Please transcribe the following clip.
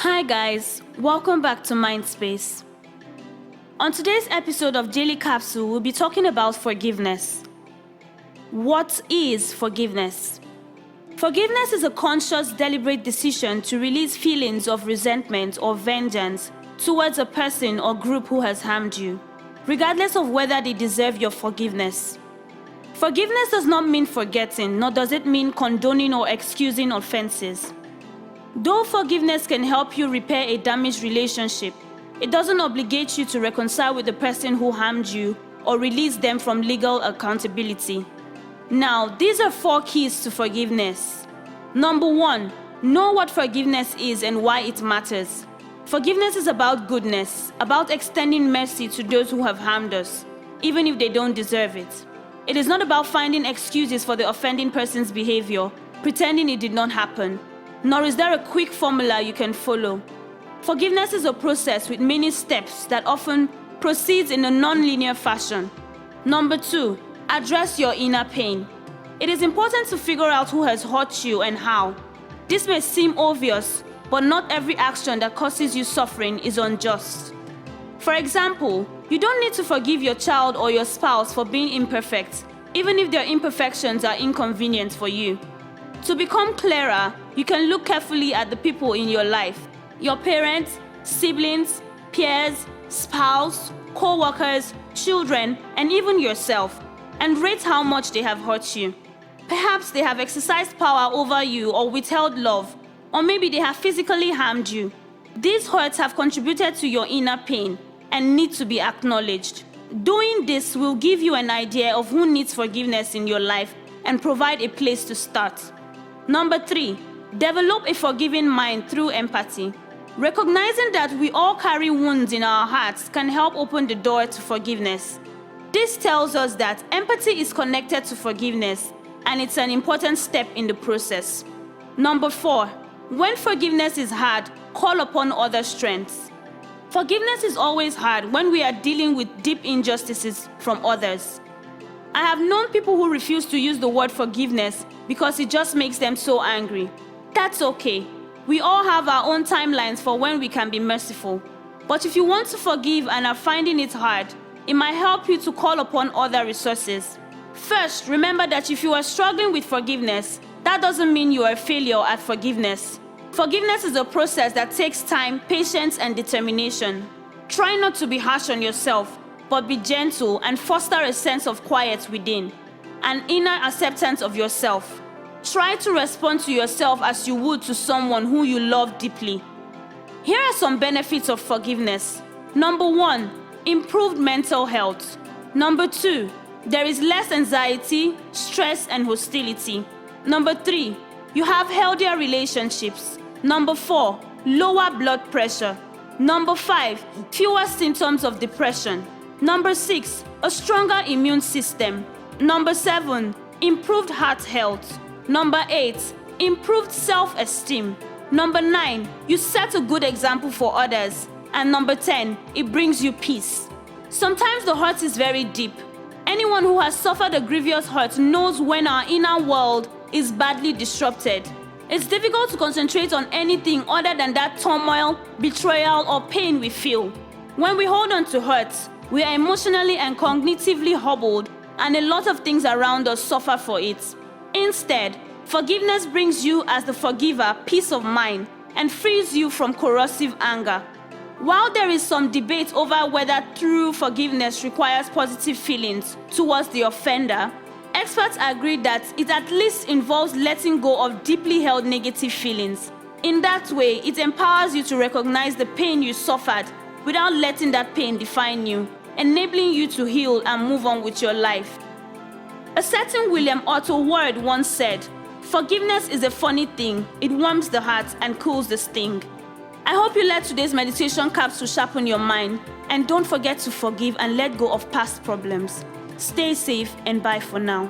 Hi guys, welcome back to Mindspace. On today's episode of Daily Capsule, we'll be talking about forgiveness. What is forgiveness? Forgiveness is a conscious, deliberate decision to release feelings of resentment or vengeance towards a person or group who has harmed you, regardless of whether they deserve your forgiveness. Forgiveness does not mean forgetting, nor does it mean condoning or excusing offenses. Though forgiveness can help you repair a damaged relationship, it doesn't obligate you to reconcile with the person who harmed you or release them from legal accountability. Now, these are 4 keys to forgiveness. Number 1, know what forgiveness is and why it matters. Forgiveness is about goodness, about extending mercy to those who have harmed us, even if they don't deserve it. It is not about finding excuses for the offending person's behavior, pretending it did not happen. Nor is there a quick formula you can follow. Forgiveness is a process with many steps that often proceeds in a non-linear fashion. Number 2, address your inner pain. It is important to figure out who has hurt you and how. This may seem obvious, but not every action that causes you suffering is unjust. For example, you don't need to forgive your child or your spouse for being imperfect, even if their imperfections are inconvenient for you. To become clearer, you can look carefully at the people in your life, your parents, siblings, peers, spouse, co-workers, children, and even yourself, and rate how much they have hurt you. Perhaps they have exercised power over you or withheld love, or maybe they have physically harmed you. These hurts have contributed to your inner pain and need to be acknowledged. Doing this will give you an idea of who needs forgiveness in your life and provide a place to start. Number 3, develop a forgiving mind through empathy. Recognizing that we all carry wounds in our hearts can help open the door to forgiveness. This tells us that empathy is connected to forgiveness, and it's an important step in the process. Number 4, when forgiveness is hard, call upon other strengths. Forgiveness is always hard when we are dealing with deep injustices from others. I have known people who refuse to use the word forgiveness because it just makes them so angry. That's okay. We all have our own timelines for when we can be merciful. But if you want to forgive and are finding it hard, it might help you to call upon other resources. First, remember that if you are struggling with forgiveness, that doesn't mean you are a failure at forgiveness. Forgiveness is a process that takes time, patience, and determination. Try not to be harsh on yourself, but be gentle and foster a sense of quiet within, an inner acceptance of yourself. Try to respond to yourself as you would to someone who you love deeply. Here are some benefits of forgiveness. Number 1, improved mental health. Number 2, there is less anxiety, stress, and hostility. Number 3, you have healthier relationships. Number 4, lower blood pressure. Number 5, fewer symptoms of depression. Number 6, a stronger immune system. Number 7, improved heart health. Number 8, improved self-esteem. Number 9, you set a good example for others. And number 10, it brings you peace. Sometimes the hurt is very deep. Anyone who has suffered a grievous hurt knows when our inner world is badly disrupted. It's difficult to concentrate on anything other than that turmoil, betrayal, or pain we feel. When we hold on to hurts, we are emotionally and cognitively hobbled, and a lot of things around us suffer for it. Instead, forgiveness brings you, as the forgiver, peace of mind and frees you from corrosive anger. While there is some debate over whether true forgiveness requires positive feelings towards the offender, experts agree that it at least involves letting go of deeply held negative feelings. In that way, it empowers you to recognize the pain you suffered without letting that pain define you, enabling you to heal and move on with your life. A certain William Otto Ward once said, "Forgiveness is a funny thing. It warms the heart and cools the sting." I hope you let today's meditation capsule sharpen your mind, and don't forget to forgive and let go of past problems. Stay safe and bye for now.